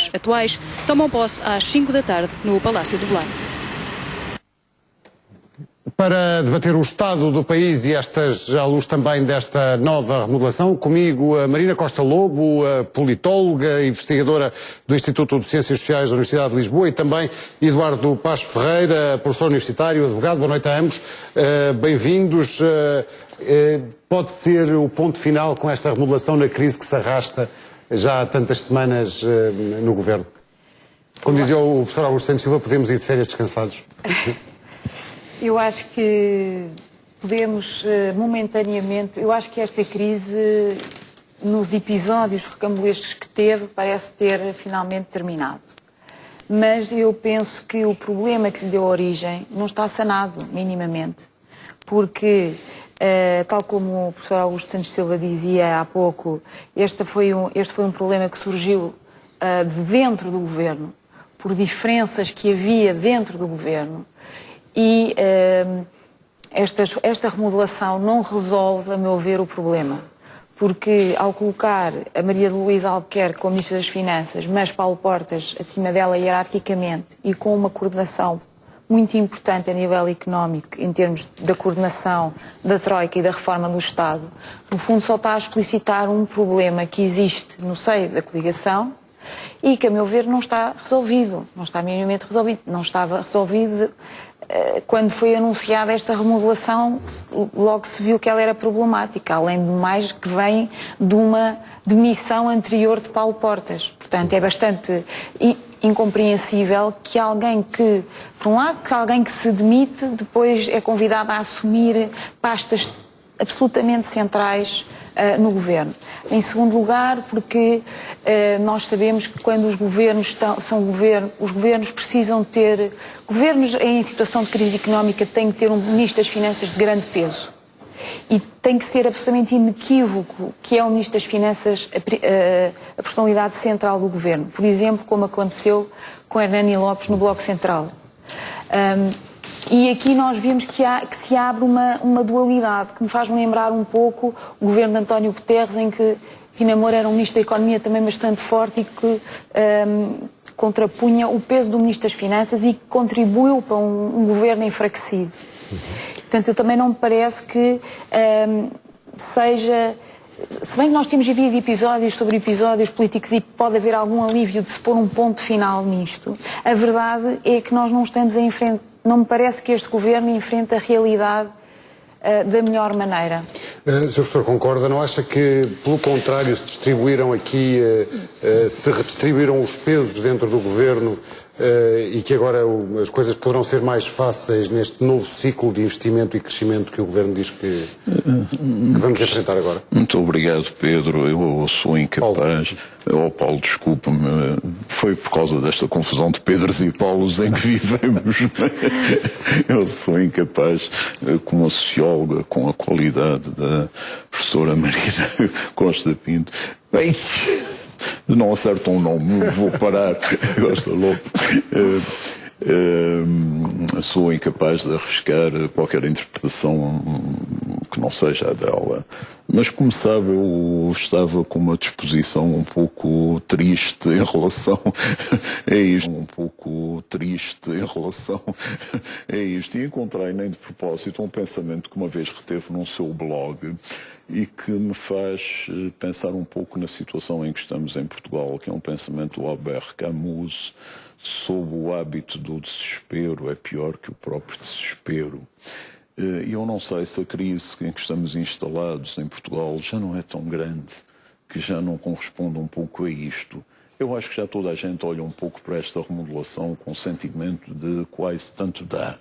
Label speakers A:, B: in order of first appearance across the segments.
A: governos atuais tomam posse às 5 da tarde no Palácio do Belém.
B: Para debater o estado do país e à luz também desta nova remodelação, comigo a Marina Costa Lobo, a politóloga e investigadora do Instituto de Ciências Sociais da Universidade de Lisboa, e também Eduardo Paz Ferreira, professor universitário, advogado. Boa noite a ambos. Bem-vindos. Pode ser o ponto final com esta remodelação na crise que se arrasta já há tantas semanas no Governo? Como dizia o professor Augusto Santos Silva, podemos ir de férias descansados?
C: Eu acho que podemos, momentaneamente, eu acho que esta crise, nos episódios recambolescos que teve, parece ter finalmente terminado. Mas eu penso que o problema que lhe deu origem não está sanado, minimamente. Porque, tal como o professor Augusto Santos Silva dizia há pouco, este foi um problema que surgiu de dentro do Governo, por diferenças que havia dentro do Governo. E esta remodelação não resolve, a meu ver, o problema. Porque ao colocar a Maria de Luísa Albuquerque como Ministra das Finanças, mas Paulo Portas acima dela hierarquicamente e com uma coordenação muito importante a nível económico, em termos da coordenação da Troika e da reforma do Estado, no fundo só está a explicitar um problema que existe no seio da coligação e que, a meu ver, não está resolvido, não está minimamente resolvido, não estava resolvido. Quando foi anunciada esta remodelação, logo se viu que ela era problemática, além de mais que vem de uma demissão anterior de Paulo Portas. Portanto, é bastante incompreensível que alguém que, por um lado, que alguém que se demite, depois é convidado a assumir pastas absolutamente centrais no Governo. Em segundo lugar, porque nós sabemos que quando os governos os governos precisam ter... Governos em situação de crise económica têm que ter um Ministro das Finanças de grande peso. E tem que ser absolutamente inequívoco que é o Ministro das Finanças a personalidade central do Governo. Por exemplo, como aconteceu com Hernani Lopes no Bloco Central. E aqui nós vemos que se abre uma dualidade que me faz lembrar um pouco o governo de António Guterres, em que Pina Moura era um Ministro da Economia também bastante forte e que contrapunha o peso do Ministro das Finanças e que contribuiu para um governo enfraquecido. Portanto, eu também não me parece que seja... Se bem que nós temos vivido episódios sobre episódios políticos e pode haver algum alívio de se pôr um ponto final nisto, a verdade é que nós não estamos a enfrentar... Não me parece que este Governo enfrente a realidade da melhor maneira.
B: Sr. Professor, concorda? Não acha que, pelo contrário, se distribuíram aqui, se redistribuíram os pesos dentro do Governo e que agora as coisas poderão ser mais fáceis neste novo ciclo de investimento e crescimento que o Governo diz que vamos enfrentar agora?
D: Muito obrigado, Pedro. Eu sou incapaz... Paulo, desculpa-me, foi por causa desta confusão de Pedros e Paulos em que vivemos. Eu sou incapaz, como socióloga, com a qualidade da professora Marina Costa Pinto. Bem, não acertam o nome, vou parar. Costa Lobo. Sou incapaz de arriscar qualquer interpretação que não seja a dela. Mas, como sabe, eu estava com uma disposição um pouco triste em relação a isto. E encontrei, nem de propósito, um pensamento que uma vez reteve num seu blog e que me faz pensar um pouco na situação em que estamos em Portugal, que é um pensamento do Albert Camus sobre o hábito do desespero é pior que o próprio desespero. E eu não sei se a crise em que estamos instalados em Portugal já não é tão grande, que já não corresponde um pouco a isto. Eu acho que já toda a gente olha um pouco para esta remodelação com o sentimento de quase tanto dá.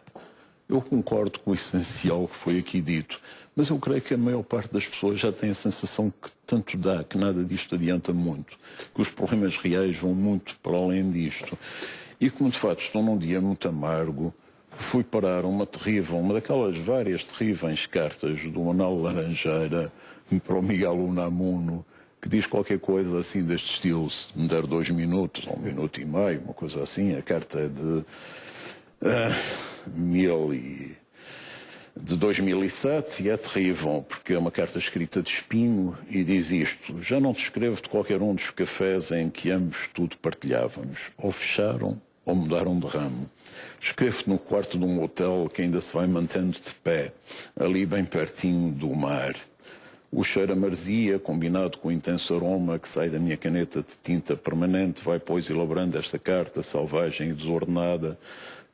D: Eu concordo com o essencial que foi aqui dito, mas eu creio que a maior parte das pessoas já tem a sensação que tanto dá, que nada disto adianta muito, que os problemas reais vão muito para além disto. E como de facto estou num dia muito amargo, fui parar uma daquelas várias terríveis cartas do Manuel Laranjeira para o Miguel Unamuno, que diz qualquer coisa assim deste estilo: se me der 2 minutos, ou 1 minuto e meio, uma coisa assim. A carta é de de 2007 e é terrível, porque é uma carta escrita de espinho e diz isto: já não te escrevo de qualquer um dos cafés em que ambos tudo partilhávamos, ou fecharam ou mudaram de ramo. Escrevo-te no quarto de um hotel que ainda se vai mantendo de pé, ali bem pertinho do mar. O cheiro a maresia, combinado com o intenso aroma que sai da minha caneta de tinta permanente, vai, pois, elaborando esta carta selvagem e desordenada,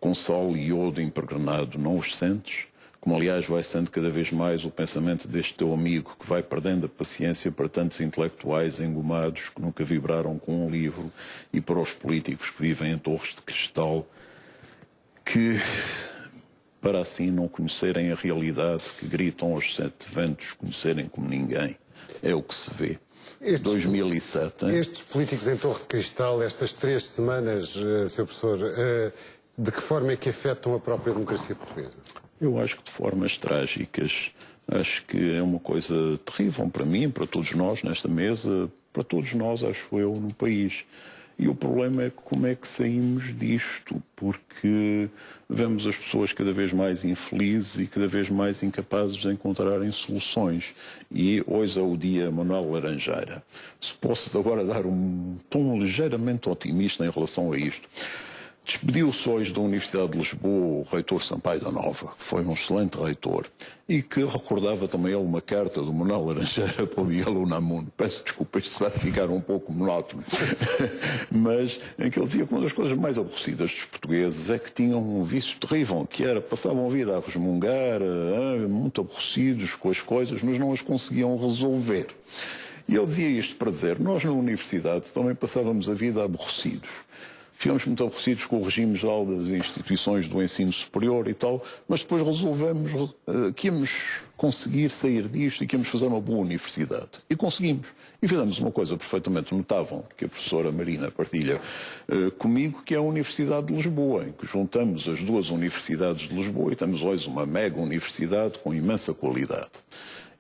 D: com sol e iodo impregnado. Não os sentes? Como, aliás, vai sendo cada vez mais o pensamento deste teu amigo, que vai perdendo a paciência para tantos intelectuais engomados que nunca vibraram com um livro, e para os políticos que vivem em torres de cristal, que, para assim não conhecerem a realidade, que gritam aos sete ventos conhecerem como ninguém. É o que se vê. 2007. Hein?
B: Estes políticos em torre de cristal, estas 3 semanas, Sr. Professor, de que forma é que afetam a própria democracia portuguesa?
D: Eu acho que de formas trágicas. Acho que é uma coisa terrível para mim, para todos nós nesta mesa, para todos nós, acho eu, no país. E o problema é como é que saímos disto, porque vemos as pessoas cada vez mais infelizes e cada vez mais incapazes de encontrarem soluções. E hoje é o dia Manuel Laranjeira. Se posso agora dar um tom ligeiramente otimista em relação a isto. Despediu-se hoje da Universidade de Lisboa o reitor Sampaio da Nova, que foi um excelente reitor, e que recordava também ele uma carta do Manuel Laranjeira para o Miguel Unamuno. Peço desculpa, isto está a ficar um pouco monótono, mas em que ele dizia que uma das coisas mais aborrecidas dos portugueses é que tinham um vício terrível, que era, passavam a vida a resmungar, muito aborrecidos com as coisas, mas não as conseguiam resolver. E ele dizia isto para dizer, nós na universidade também passávamos a vida aborrecidos. Ficamos muito aborrecidos com o regime geral das instituições do ensino superior e tal, mas depois resolvemos que íamos conseguir sair disto e que íamos fazer uma boa universidade. E conseguimos. E fizemos uma coisa perfeitamente notável, que a professora Marina partilha comigo, que é a Universidade de Lisboa, em que juntamos as 2 universidades de Lisboa e temos hoje uma mega universidade com imensa qualidade.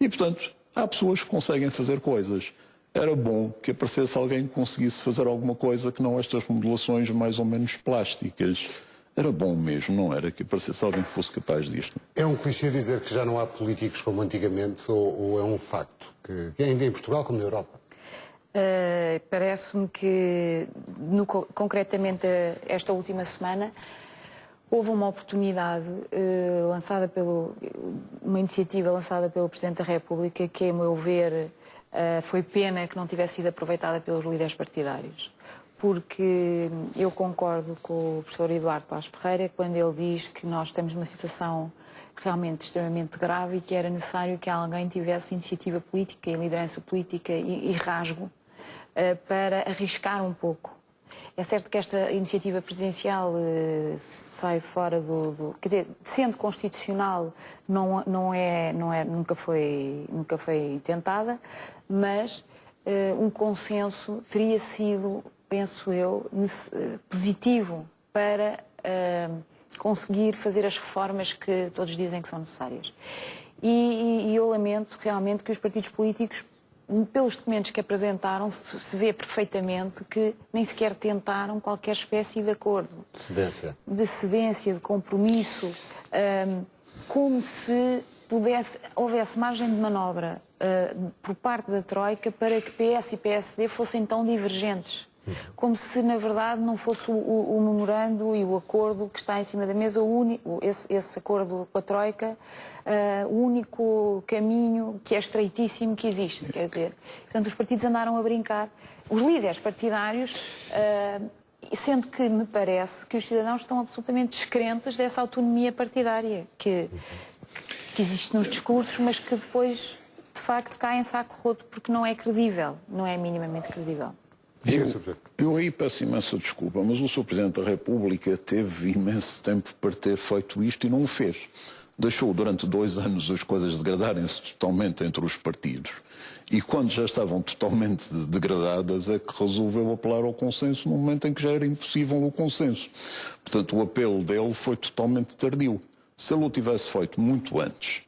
D: E, portanto, há pessoas que conseguem fazer coisas. Era bom que aparecesse alguém que conseguisse fazer alguma coisa que não estas remodelações mais ou menos plásticas. Era bom mesmo, não era? Que aparecesse alguém que fosse capaz disto.
B: É um clichê dizer que já não há políticos como antigamente, ou é um facto? Que em Portugal como na Europa?
C: Parece-me que, concretamente, esta última semana, houve uma oportunidade uma iniciativa lançada pelo Presidente da República que, a meu ver, foi pena que não tivesse sido aproveitada pelos líderes partidários, porque eu concordo com o professor Eduardo Paz Ferreira quando ele diz que nós estamos numa situação realmente extremamente grave e que era necessário que alguém tivesse iniciativa política e liderança política e rasgo para arriscar um pouco. É certo que esta iniciativa presidencial sai fora quer dizer, sendo constitucional, nunca foi tentada, mas um consenso teria sido, penso eu, positivo para conseguir fazer as reformas que todos dizem que são necessárias. E eu lamento realmente que os partidos políticos, pelos documentos que apresentaram, se vê perfeitamente que nem sequer tentaram qualquer espécie de acordo. De cedência, de compromisso, como se houvesse margem de manobra por parte da Troika para que PS e PSD fossem tão divergentes. Como se, na verdade, não fosse o memorando e o acordo que está em cima da mesa, esse acordo com a Troika, o único caminho, que é estreitíssimo, que existe. Quer dizer, portanto, os partidos andaram a brincar. Os líderes partidários, sendo que me parece que os cidadãos estão absolutamente descrentes dessa autonomia partidária que existe nos discursos, mas que depois, de facto, cai em saco roto porque não é credível, não é minimamente credível.
D: Eu aí peço imensa desculpa, mas o Sr. Presidente da República teve imenso tempo para ter feito isto e não o fez. Deixou durante 2 anos as coisas degradarem-se totalmente entre os partidos. E quando já estavam totalmente degradadas é que resolveu apelar ao consenso no momento em que já era impossível o consenso. Portanto, o apelo dele foi totalmente tardio. Se ele o tivesse feito muito antes,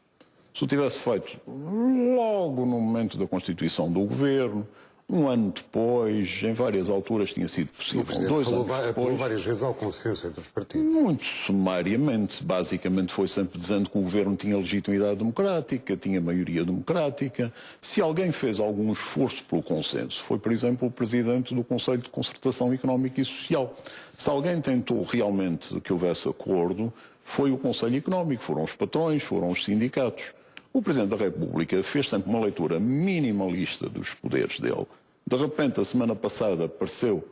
D: se o tivesse feito logo no momento da constituição do governo, Um ano depois, em várias alturas tinha sido possível.
B: O Presidente
D: 2 anos
B: falou
D: depois,
B: várias vezes ao consenso entre os partidos.
D: muito sumariamente. Basicamente foi sempre dizendo que o governo tinha legitimidade democrática, tinha maioria democrática. Se alguém fez algum esforço pelo consenso, foi, por exemplo, o Presidente do Conselho de Concertação Económica e Social. Se alguém tentou realmente que houvesse acordo, foi o Conselho Económico, foram os patrões, foram os sindicatos. O Presidente da República fez sempre uma leitura minimalista dos poderes dele. De repente, a semana passada, pareceu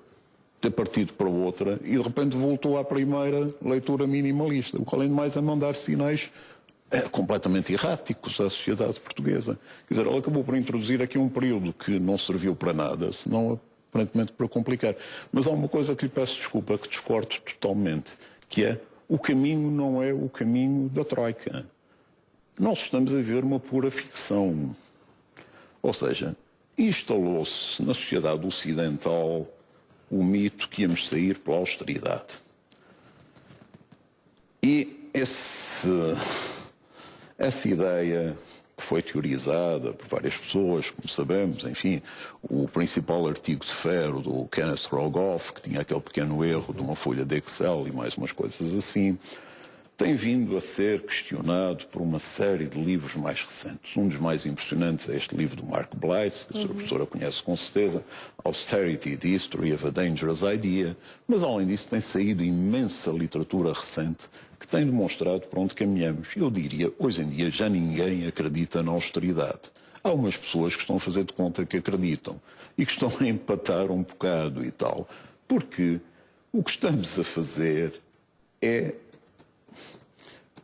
D: ter partido para outra e de repente voltou à primeira leitura minimalista, o que além de mais é mandar sinais completamente erráticos à sociedade portuguesa. Quer dizer, ele acabou por introduzir aqui um período que não serviu para nada, senão aparentemente para complicar. Mas há uma coisa que lhe peço desculpa, que discordo totalmente, que é o caminho não é o caminho da Troika. Nós estamos a ver uma pura ficção. Ou seja, instalou-se na sociedade ocidental o mito que íamos sair pela austeridade. E essa ideia que foi teorizada por várias pessoas, como sabemos, enfim, o principal artigo de ferro do Kenneth Rogoff, que tinha aquele pequeno erro de uma folha de Excel e mais umas coisas assim, tem vindo a ser questionado por uma série de livros mais recentes. Um dos mais impressionantes é este livro do Mark Blyth, que a sua professora conhece com certeza, Austerity, The History of a Dangerous Idea. Mas, além disso, tem saído imensa literatura recente que tem demonstrado para onde caminhamos. Eu diria, hoje em dia, já ninguém acredita na austeridade. Há umas pessoas que estão a fazer de conta que acreditam e que estão a empatar um bocado e tal. Porque o que estamos a fazer é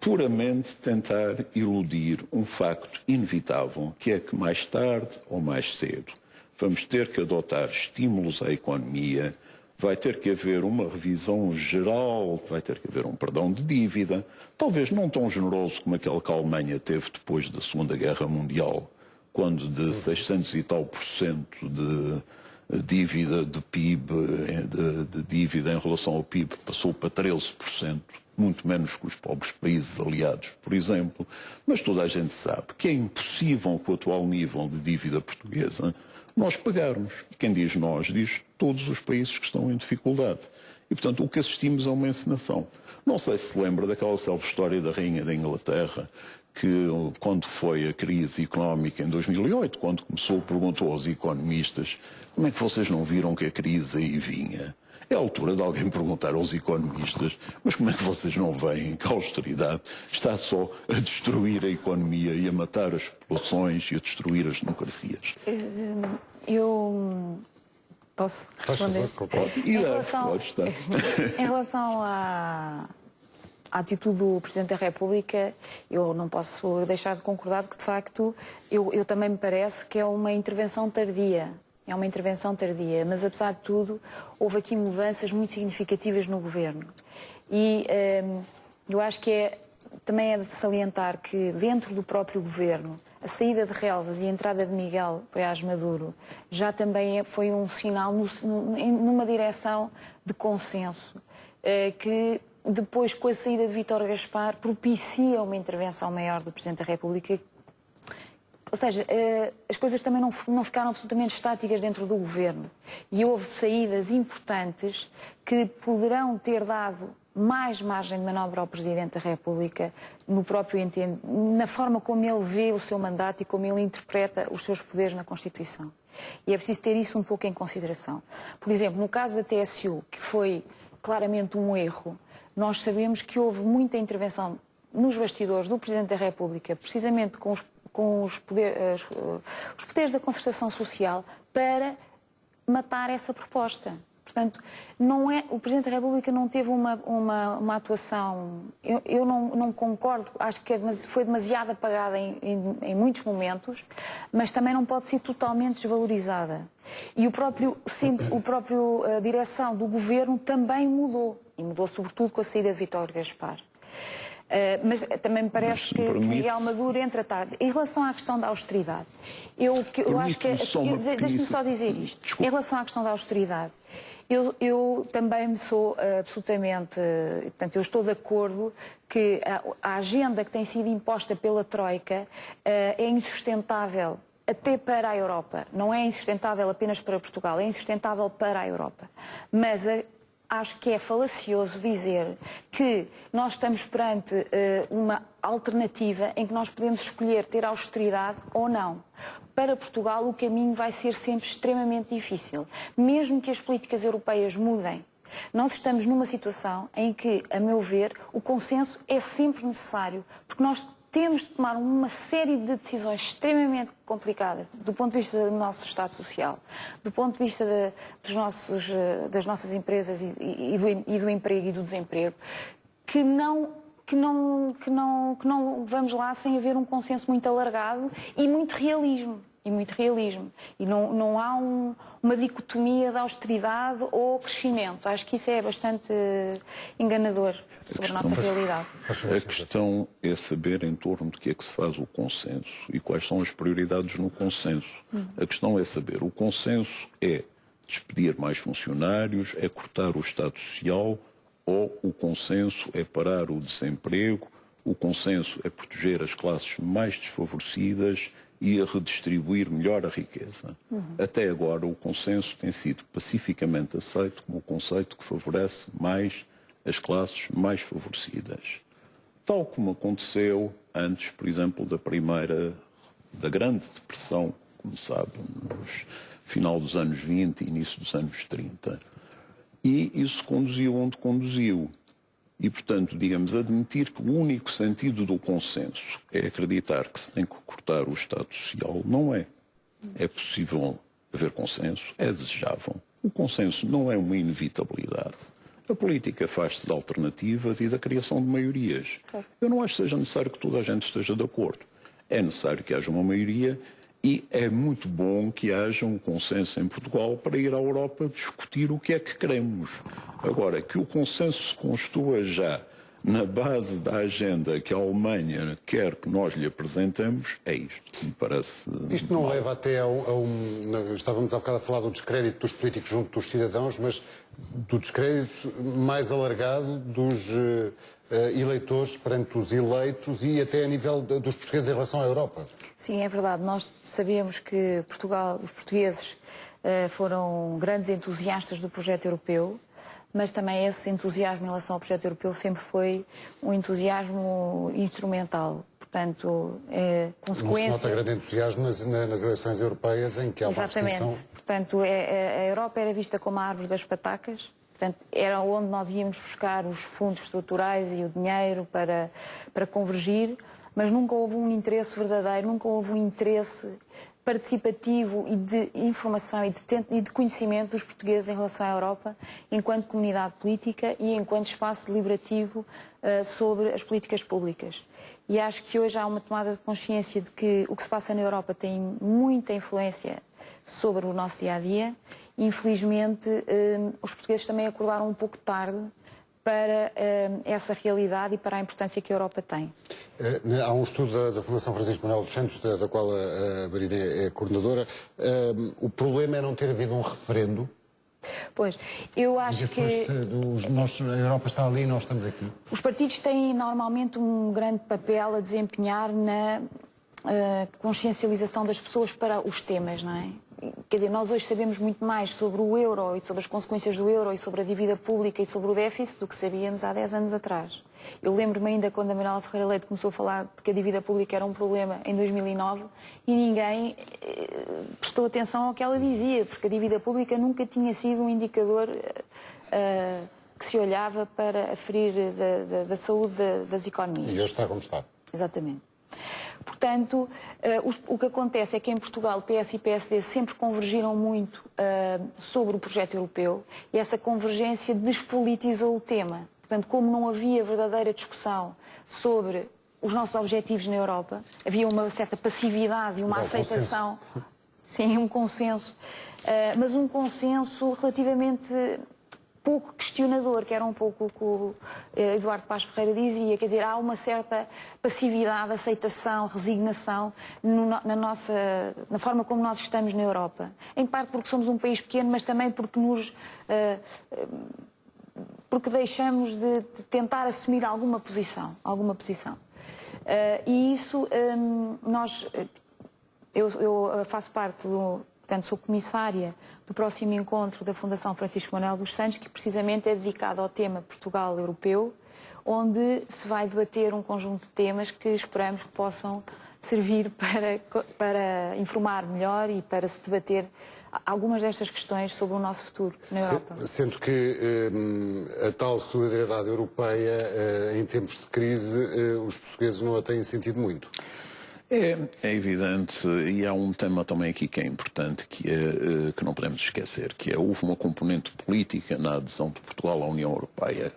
D: puramente tentar iludir um facto inevitável, que é que mais tarde ou mais cedo vamos ter que adotar estímulos à economia, vai ter que haver uma revisão geral, vai ter que haver um perdão de dívida, talvez não tão generoso como aquele que a Alemanha teve depois da Segunda Guerra Mundial, quando de 600 e tal % de dívida de PIB, de dívida em relação ao PIB, passou para 13%. Muito menos que os pobres países aliados, por exemplo. Mas toda a gente sabe que é impossível, com o atual nível de dívida portuguesa, nós pagarmos. E quem diz nós, diz todos os países que estão em dificuldade. E, portanto, o que assistimos é uma encenação. Não sei se lembra daquela célebre história da Rainha da Inglaterra, que quando foi a crise económica em 2008, quando começou, perguntou aos economistas: como é que vocês não viram que a crise aí vinha? É a altura de alguém perguntar aos economistas: mas como é que vocês não veem que a austeridade está só a destruir a economia e a matar as populações e a destruir as democracias?
C: Eu posso responder?
D: Pode, e pode estar.
C: Em relação à atitude do Presidente da República, eu não posso deixar de concordar que, de facto, eu também me parece que é uma intervenção tardia. É uma intervenção tardia, mas apesar de tudo, houve aqui mudanças muito significativas no governo. E eu acho que também é de salientar que dentro do próprio governo, a saída de Relvas e a entrada de Miguel Poiás Maduro já também foi um sinal numa direção de consenso, que depois, com a saída de Vítor Gaspar, propicia uma intervenção maior do Presidente da República. Ou seja, as coisas também não ficaram absolutamente estáticas dentro do governo. E houve saídas importantes que poderão ter dado mais margem de manobra ao Presidente da República na forma como ele vê o seu mandato e como ele interpreta os seus poderes na Constituição. E é preciso ter isso um pouco em consideração. Por exemplo, no caso da TSU, que foi claramente um erro, nós sabemos que houve muita intervenção nos bastidores do Presidente da República, precisamente com os poderes da concertação social, para matar essa proposta. Portanto, o Presidente da República não teve uma atuação, eu não concordo, acho que foi demasiado apagada em muitos momentos, mas também não pode ser totalmente desvalorizada. E a direção do governo também mudou, e mudou sobretudo com a saída de Vítor Gaspar. Mas também me parece que Miguel Maduro entra tarde. Em relação à questão da austeridade, eu acho que... Deixe-me só dizer isto. Desculpa. Em relação à questão da austeridade, eu também sou absolutamente... Portanto, eu estou de acordo que a agenda que tem sido imposta pela Troika é insustentável até para a Europa. Não é insustentável apenas para Portugal, é insustentável para a Europa. Mas acho que é falacioso dizer que nós estamos perante uma alternativa em que nós podemos escolher ter austeridade ou não. Para Portugal o caminho vai ser sempre extremamente difícil. Mesmo que as políticas europeias mudem, nós estamos numa situação em que, a meu ver, o consenso é sempre necessário, porque nós temos de tomar uma série de decisões extremamente complicadas do ponto de vista do nosso Estado Social, do ponto de vista das nossas empresas e do emprego e do desemprego, que não vamos lá sem haver um consenso muito alargado e muito realismo. E não há uma dicotomia de austeridade ou crescimento. Acho que isso é bastante enganador sobre a nossa realidade.
D: A questão é saber em torno de que é que se faz o consenso e quais são as prioridades no consenso. A questão é saber, o consenso é despedir mais funcionários, é cortar o Estado Social, ou o consenso é parar o desemprego, o consenso é proteger as classes mais desfavorecidas e a redistribuir melhor a riqueza. Até agora o consenso tem sido pacificamente aceito como o conceito que favorece mais as classes mais favorecidas. Tal como aconteceu antes, por exemplo, da Grande Depressão, como sabe, no final dos anos 20 e início dos anos 30. E isso conduziu onde conduziu. E, portanto, digamos, admitir que o único sentido do consenso é acreditar que se tem que cortar o Estado Social, não é. É possível haver consenso, é desejável. O consenso não é uma inevitabilidade. A política faz-se de alternativas e da criação de maiorias. Eu não acho que seja necessário que toda a gente esteja de acordo. É necessário que haja uma maioria e é muito bom que haja um consenso em Portugal para ir à Europa discutir o que é que queremos. Agora, que o consenso se construa já na base da agenda que a Alemanha quer que nós lhe apresentemos, é isto que me parece.
B: Isto não leva até a um. Estávamos há bocado a falar do descrédito dos políticos junto dos cidadãos, mas do descrédito mais alargado dos eleitores perante os eleitos e até a nível dos portugueses em relação à Europa.
C: Sim, é verdade. Nós sabemos que os portugueses foram grandes entusiastas do projeto europeu, mas também esse entusiasmo em relação ao projeto europeu sempre foi um entusiasmo instrumental. Portanto, é consequência...
B: Não se nota grande entusiasmo nas eleições europeias em que há uma abstenção.
C: Exatamente. Portanto, a Europa era vista como a árvore das patacas. Portanto, era onde nós íamos buscar os fundos estruturais e o dinheiro para convergir, mas nunca houve um interesse verdadeiro, nunca houve um interesse participativo e de informação e de conhecimento dos portugueses em relação à Europa, enquanto comunidade política e enquanto espaço deliberativo sobre as políticas públicas. E acho que hoje há uma tomada de consciência de que o que se passa na Europa tem muita influência sobre o nosso dia-a-dia. Infelizmente, os portugueses também acordaram um pouco tarde para essa realidade e para a importância que a Europa tem.
B: Há um estudo da Fundação Francisco Manuel dos Santos, da qual a Marina é coordenadora. O problema é não ter havido um referendo?
C: Pois, eu acho que...
B: A Europa está ali e nós estamos aqui.
C: Os partidos têm normalmente um grande papel a desempenhar na consciencialização das pessoas para os temas, não é? Quer dizer, nós hoje sabemos muito mais sobre o euro e sobre as consequências do euro e sobre a dívida pública e sobre o déficit do que sabíamos há 10 anos atrás. Eu lembro-me ainda quando a Manuela Ferreira Leite começou a falar de que a dívida pública era um problema em 2009 e ninguém prestou atenção ao que ela dizia, porque a dívida pública nunca tinha sido um indicador que se olhava para aferir da saúde das economias.
B: E hoje está como está.
C: Exatamente. Portanto, o que acontece é que em Portugal o PS e PSD sempre convergiram muito sobre o projeto europeu e essa convergência despolitizou o tema. Portanto, como não havia verdadeira discussão sobre os nossos objetivos na Europa, havia uma certa passividade e uma aceitação. Consenso. Sim, um consenso. Mas um consenso relativamente pouco questionador, que era um pouco o que o Eduardo Paz Ferreira dizia, quer dizer, há uma certa passividade, aceitação, resignação na forma como nós estamos na Europa. Em parte porque somos um país pequeno, mas também porque porque deixamos de tentar assumir alguma posição. E isso nós eu faço parte portanto, sou comissária do próximo encontro da Fundação Francisco Manuel dos Santos, que precisamente é dedicado ao tema Portugal Europeu, onde se vai debater um conjunto de temas que esperamos que possam servir para informar melhor e para se debater algumas destas questões sobre o nosso futuro na Europa.
B: Sendo que a tal solidariedade europeia, em tempos de crise, os portugueses não a têm sentido muito.
D: É evidente, e há um tema também aqui que é importante, que não podemos esquecer, que houve uma componente política na adesão de Portugal à União Europeia.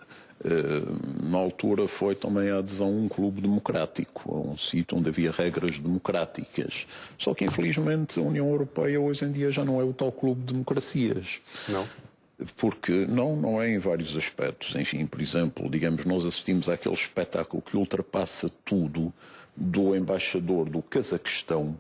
D: Na altura foi também a adesão a um clube democrático, a um sítio onde havia regras democráticas. Só que infelizmente a União Europeia hoje em dia já não é o tal clube de democracias.
B: Não?
D: Porque não é em vários aspectos. Enfim, por exemplo, digamos, nós assistimos àquele espetáculo que ultrapassa tudo, do embaixador do Cazaquistão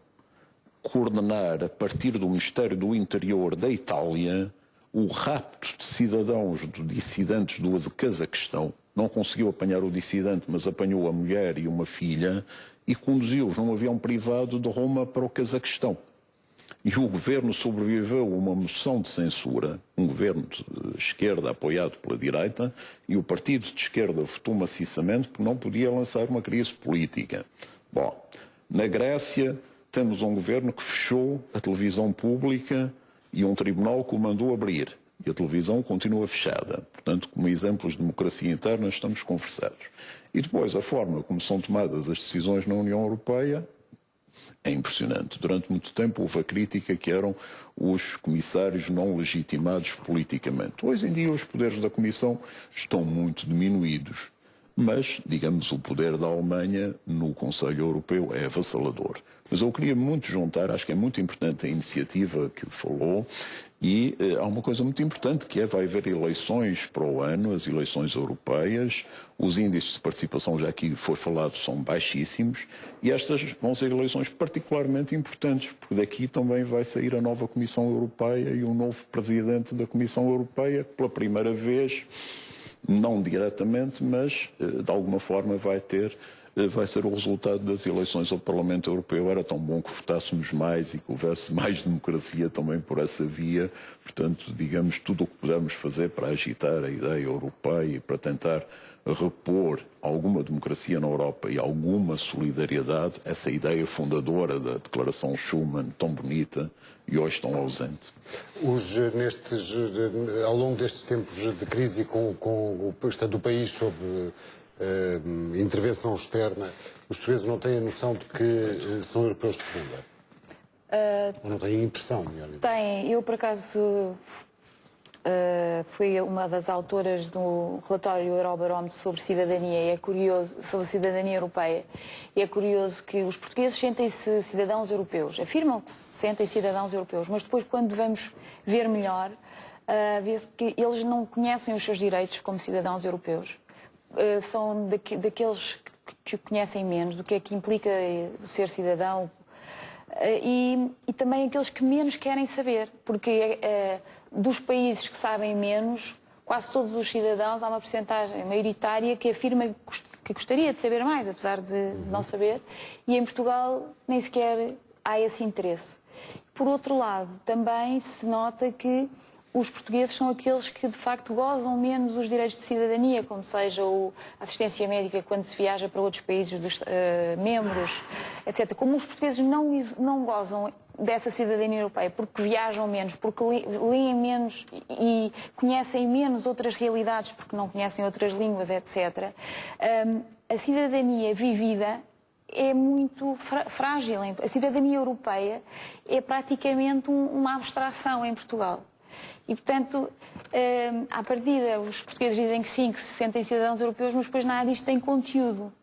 D: coordenar a partir do Ministério do Interior da Itália o rapto de cidadãos, de dissidentes do Cazaquistão. Não conseguiu apanhar o dissidente, mas apanhou a mulher e uma filha e conduziu-os num avião privado de Roma para o Cazaquistão. E o governo sobreviveu a uma moção de censura, um governo de esquerda apoiado pela direita, e o partido de esquerda votou maciçamente porque não podia lançar uma crise política. Bom, na Grécia temos um governo que fechou a televisão pública e um tribunal que o mandou abrir. E a televisão continua fechada. Portanto, como exemplos de democracia interna, estamos conversados. E depois, a forma como são tomadas as decisões na União Europeia é impressionante. Durante muito tempo houve a crítica que eram os comissários não legitimados politicamente. Hoje em dia os poderes da Comissão estão muito diminuídos. Mas, digamos, o poder da Alemanha no Conselho Europeu é avassalador. Mas eu queria muito juntar, acho que é muito importante a iniciativa que falou, e há uma coisa muito importante que vai haver eleições para o ano, as eleições europeias, os índices de participação, já aqui foi falado, são baixíssimos, e estas vão ser eleições particularmente importantes, porque daqui também vai sair a nova Comissão Europeia e um novo presidente da Comissão Europeia, que pela primeira vez, não diretamente, mas de alguma forma vai ser o resultado das eleições ao Parlamento Europeu. Era tão bom que votássemos mais e que houvesse mais democracia também por essa via. Portanto, digamos, tudo o que pudermos fazer para agitar a ideia europeia e para tentar repor alguma democracia na Europa e alguma solidariedade, essa ideia fundadora da Declaração Schuman, tão bonita e hoje tão ausente.
B: Ao longo destes tempos de crise, com o estado do país sob intervenção externa, os portugueses não têm a noção de que são europeus de segunda? Ou não têm a impressão, melhor dizendo?
C: Têm. Eu, por acaso, fui uma das autoras do relatório Eurobarómetro sobre cidadania, e é curioso, sobre cidadania europeia, e é curioso que os portugueses sentem-se cidadãos europeus, afirmam que se sentem cidadãos europeus, mas depois, quando vamos ver melhor, vê-se que eles não conhecem os seus direitos como cidadãos europeus. São daqueles que conhecem menos do que é que implica ser cidadão, e também aqueles que menos querem saber, porque dos países que sabem menos, quase todos os cidadãos, há uma percentagem maioritária que afirma que gostaria de saber mais, apesar de não saber, e em Portugal nem sequer há esse interesse. Por outro lado, também se nota que os portugueses são aqueles que, de facto, gozam menos os direitos de cidadania, como seja a assistência médica quando se viaja para outros países dos membros, etc. Como os portugueses não gozam dessa cidadania europeia porque viajam menos, porque leem menos e conhecem menos outras realidades porque não conhecem outras línguas, etc., a cidadania vivida é muito frágil. A cidadania europeia é praticamente uma abstração em Portugal. E, portanto, à partida, os portugueses dizem que sim, que se sentem cidadãos europeus, mas depois nada disto tem conteúdo.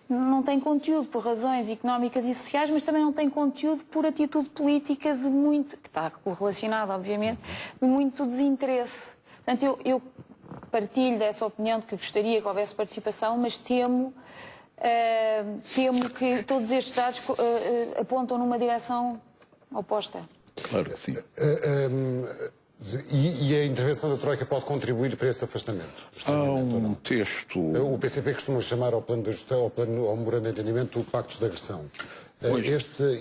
C: Não tem conteúdo por razões económicas e sociais, mas também não tem conteúdo por atitude política de muito, que está correlacionado, obviamente, de muito desinteresse. Portanto, eu partilho dessa opinião de que gostaria que houvesse participação, mas temo que todos estes dados apontam numa direção oposta.
D: Claro que sim.
B: E a intervenção da Troika pode contribuir para esse afastamento?
D: Há um texto...
B: O PCP costuma chamar ao plano de ajuste, ao memorando de entendimento, o pacto de agressão.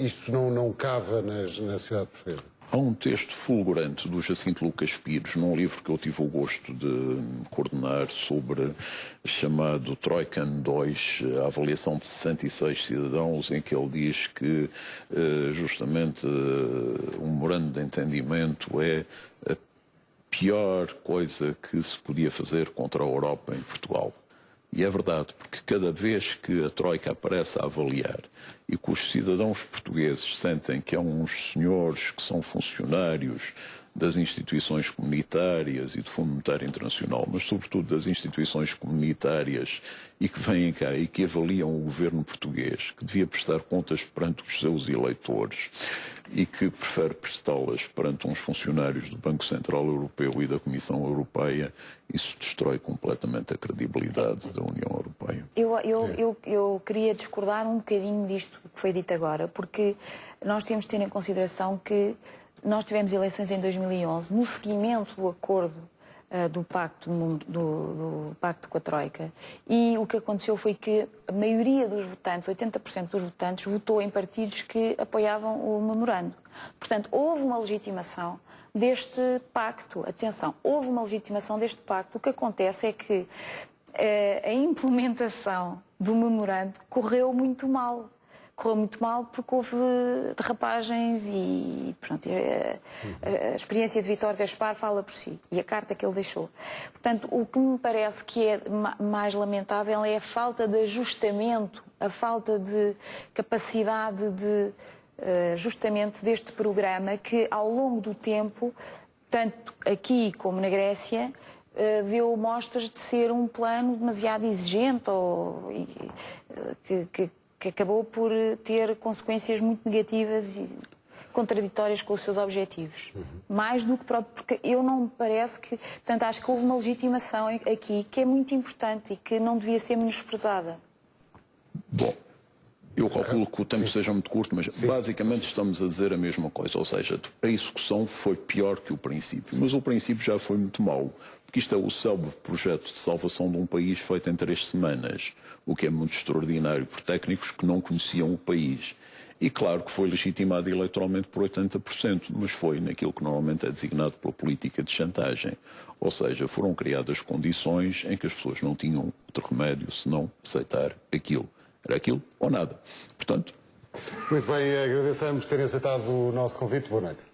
B: Isto não cava na sociedade portuguesa?
D: Há um texto fulgurante do Jacinto Lucas Pires, num livro que eu tive o gosto de coordenar, sobre chamado Troikan 2, a avaliação de 66 cidadãos, em que ele diz que justamente o memorando de entendimento é a pior coisa que se podia fazer contra a Europa em Portugal. E é verdade, porque cada vez que a Troika aparece a avaliar e que os cidadãos portugueses sentem que há uns senhores que são funcionários das instituições comunitárias e do Fundo Monetário Internacional, mas sobretudo das instituições comunitárias, e que vêm cá e que avaliam o governo português, que devia prestar contas perante os seus eleitores e que prefere prestá-las perante uns funcionários do Banco Central Europeu e da Comissão Europeia, isso destrói completamente a credibilidade da União Europeia.
C: Eu queria discordar um bocadinho disto que foi dito agora, porque nós temos de ter em consideração que nós tivemos eleições em 2011, no seguimento do acordo do pacto com a Troika, e o que aconteceu foi que a maioria dos votantes, 80% dos votantes, votou em partidos que apoiavam o memorando. Portanto, houve uma legitimação deste pacto. Atenção, houve uma legitimação deste pacto. O que acontece é que a implementação do memorando correu muito mal. Correu muito mal porque houve derrapagens e pronto, a experiência de Vítor Gaspar fala por si, e a carta que ele deixou. Portanto, o que me parece que é mais lamentável é a falta de ajustamento, a falta de capacidade de ajustamento deste programa, que ao longo do tempo, tanto aqui como na Grécia, deu mostras de ser um plano demasiado exigente ou que acabou por ter consequências muito negativas e contraditórias com os seus objetivos. Mais do que próprio, porque eu não me parece que... Portanto, acho que houve uma legitimação aqui que é muito importante e que não devia ser menosprezada.
D: Bom, eu calculo que o tempo seja muito curto, mas basicamente estamos a dizer a mesma coisa, ou seja, a execução foi pior que o princípio, mas o princípio já foi muito mau. Porque isto é o célebre projeto de salvação de um país feito em 3 semanas, o que é muito extraordinário por técnicos que não conheciam o país. E claro que foi legitimado eleitoralmente por 80%, mas foi naquilo que normalmente é designado pela política de chantagem. Ou seja, foram criadas condições em que as pessoas não tinham outro remédio senão aceitar aquilo. Era aquilo ou nada. Portanto...
B: Muito bem, agradecemos terem aceitado o nosso convite. Boa noite.